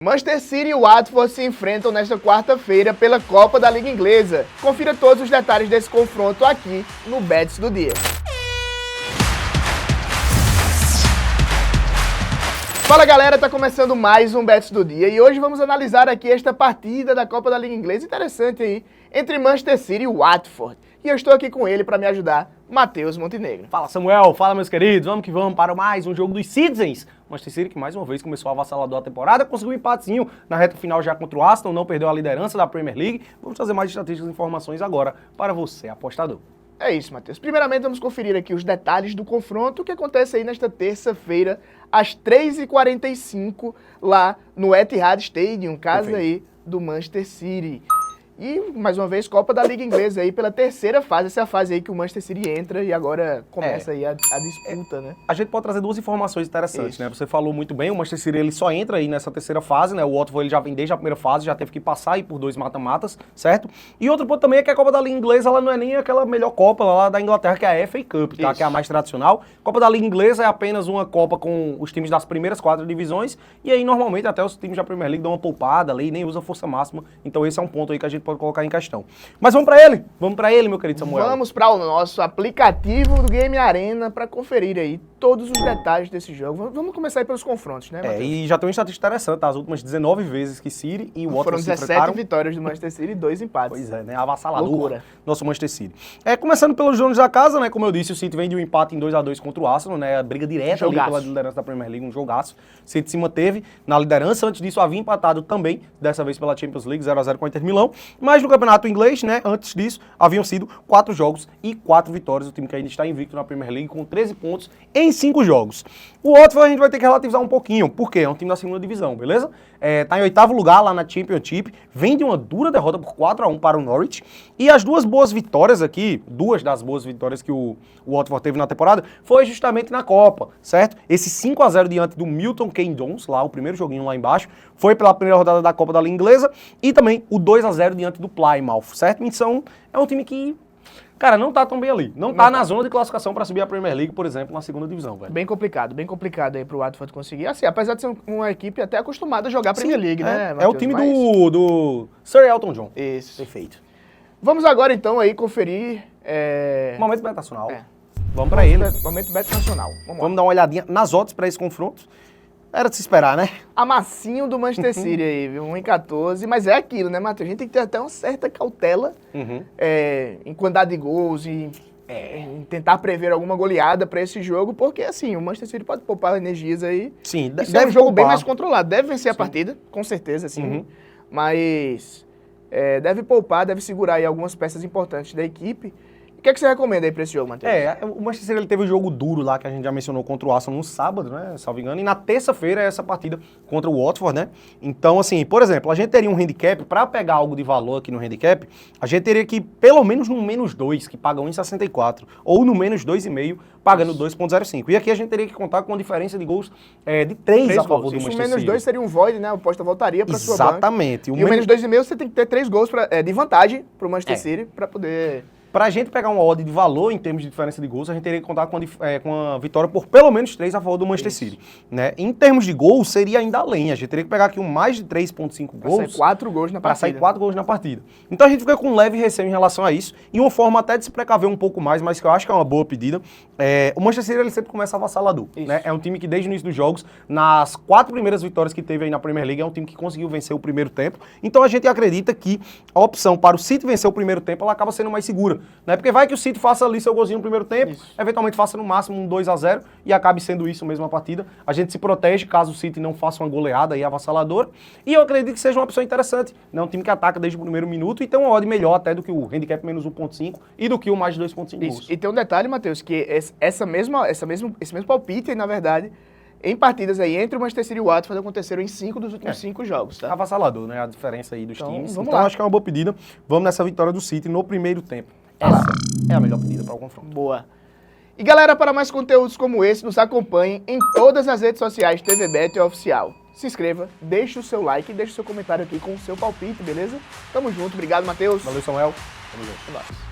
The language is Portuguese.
Manchester City e Watford se enfrentam nesta quarta-feira pela Copa da Liga Inglesa. Confira todos os detalhes desse confronto aqui no Bets do Dia. Fala galera, tá começando mais um Bets do Dia e hoje vamos analisar aqui esta partida da Copa da Liga Inglesa interessante aí, entre Manchester City e Watford. E eu estou aqui com ele para me ajudar, Matheus Montenegro. Fala Samuel, fala meus queridos, vamos que vamos para mais um jogo dos Citizens. Manchester City que mais uma vez começou a avassalador a temporada, conseguiu um empatezinho na reta final já contra o Aston, não perdeu a liderança da Premier League. Vamos trazer mais estatísticas e informações agora para você, apostador. É isso, Matheus. Primeiramente vamos conferir aqui os detalhes do confronto que acontece aí nesta terça-feira, às 3h45, lá no Etihad Stadium, casa aí do Manchester City. E, mais uma vez, Copa da Liga Inglesa aí pela terceira fase, essa é a fase aí que o Manchester City entra e agora começa aí a disputa, né? A gente pode trazer duas informações interessantes, né? Você falou muito bem, o Manchester City ele só entra aí nessa terceira fase, né? O Watford ele já vem desde a primeira fase, já teve que passar aí por 2 mata-matas, certo? E outro ponto também é que a Copa da Liga Inglesa ela não é nem aquela melhor Copa lá da Inglaterra, que é a FA Cup, tá? Que é a mais tradicional. Copa da Liga Inglesa é apenas uma Copa com os times das primeiras 4 divisões, e aí normalmente até os times da Premier League dão uma poupada ali, nem usa força máxima, então esse é um ponto aí que a gente pode colocar em questão. Mas vamos pra ele, meu querido Samuel. Vamos para o nosso aplicativo do Game Arena para conferir aí todos os detalhes desse jogo. Vamos começar aí pelos confrontos, né, Matheus? E já tem uma estatística interessante, tá? As últimas 19 vezes que City e o Watford foram se 17 enfrentaram. vitórias do Manchester City e 2 empates. Pois é, né? Avassalador. Loucura. Nosso Manchester City. Começando pelos donos da casa, né? Como eu disse, o City vem de um empate em 2-2 contra o Arsenal, né? A briga direta ali pela liderança da Premier League, um jogaço. O City se manteve na liderança. Antes disso, havia empatado também, dessa vez pela Champions League, 0-0 com o Inter Milão. Mas no campeonato inglês, né? Antes disso, haviam sido 4 jogos e 4 vitórias. O time que ainda está invicto na Premier League com 13 pontos em 5 jogos. O Watford a gente vai ter que relativizar um pouquinho, porque é um time da segunda divisão, beleza? Tá em 8º lugar lá na Championship, vem de uma dura derrota por 4-1 para o Norwich, e as duas boas vitórias aqui, duas das boas vitórias que o Watford teve na temporada, foi justamente na Copa, certo? Esse 5-0 diante do Milton Keynes, lá o primeiro joguinho lá embaixo, foi pela primeira rodada da Copa da Liga Inglesa, e também o 2-0 diante do Plymouth, certo? Então, é um time que... Cara, não tá tão bem ali. Não tá na zona de classificação para subir a Premier League, por exemplo, na segunda divisão, velho. Bem complicado aí pro Watford conseguir. Assim, apesar de ser uma equipe até acostumada a jogar a Premier League, né, Matheus? É o time do Sir Elton John. Isso. Perfeito. Vamos agora, então, aí conferir... Momento Bet Nacional. Vamos pra ele. Momento Bet Nacional. Vamos dar uma olhadinha nas odds para esse confronto. Era de se esperar, né? Amassinho do Manchester City aí, viu? 1-14. Mas é aquilo, né, Matheus? A gente tem que ter até uma certa cautela em quantidade de gols e em tentar prever alguma goleada para esse jogo, porque, assim, o Manchester City pode poupar energias aí. Sim, deve ser um jogo bem mais controlado. Deve vencer a partida, com certeza, assim. Mas deve poupar, deve segurar aí algumas peças importantes da equipe. O que é que você recomenda aí pra esse jogo, Matheus? O Manchester City ele teve um jogo duro lá, que a gente já mencionou contra o Arsenal no sábado, né, salvo engano, e na terça-feira é essa partida contra o Watford, né? Então, assim, por exemplo, a gente teria um handicap, pra pegar algo de valor aqui no handicap, a gente teria que ir pelo menos no -2, que paga 1,64, ou no -2,5, pagando 2,05. E aqui a gente teria que contar com uma diferença de gols de 3 a favor do Manchester City. O -2 seria um void, né? A aposta voltaria pra sua banca. Exatamente. E o -2,5 você tem que ter 3 gols de vantagem pro Manchester City pra poder... Pra gente pegar uma odd de valor em termos de diferença de gols, a gente teria que contar com a vitória por pelo menos 3 a favor do Manchester City. Né? Em termos de gols, seria ainda além. A gente teria que pegar aqui um mais de 3,5 gols. Pra sair 4 gols na partida. Pra sair 4 gols na partida. Então a gente fica com um leve receio em relação a isso. E uma forma até de se precaver um pouco mais, mas que eu acho que é uma boa pedida. O Manchester City ele sempre começa avassalador. Né? É um time que desde o início dos jogos, nas 4 primeiras vitórias que teve aí na Premier League, é um time que conseguiu vencer o primeiro tempo. Então a gente acredita que a opção para o City vencer o primeiro tempo, ela acaba sendo mais segura. Né? Porque vai que o City faça ali seu golzinho no primeiro tempo, eventualmente faça no máximo um 2-0 e acabe sendo isso mesmo a partida. A gente se protege caso o City não faça uma goleada aí avassaladora. E eu acredito que seja uma opção interessante. É um time que ataca desde o primeiro minuto e tem uma odd melhor até do que o handicap -1,5 e do que o mais de 2,5 gols. E tem um detalhe, Matheus, que esse mesmo palpite, na verdade, em partidas aí entre o Manchester City e o Watford aconteceram em 5 dos últimos 5 jogos, tá? Avassalador, né? A diferença aí dos times. Vamos então lá. Acho que é uma boa pedida. Vamos nessa vitória do City no primeiro tempo. Essa é a melhor pedida para o confronto. Boa. E galera, para mais conteúdos como esse, nos acompanhem em todas as redes sociais TVBet Oficial. Se inscreva, deixe o seu like e deixe o seu comentário aqui com o seu palpite, beleza? Tamo junto, obrigado, Matheus. Valeu, Samuel. Tamo junto.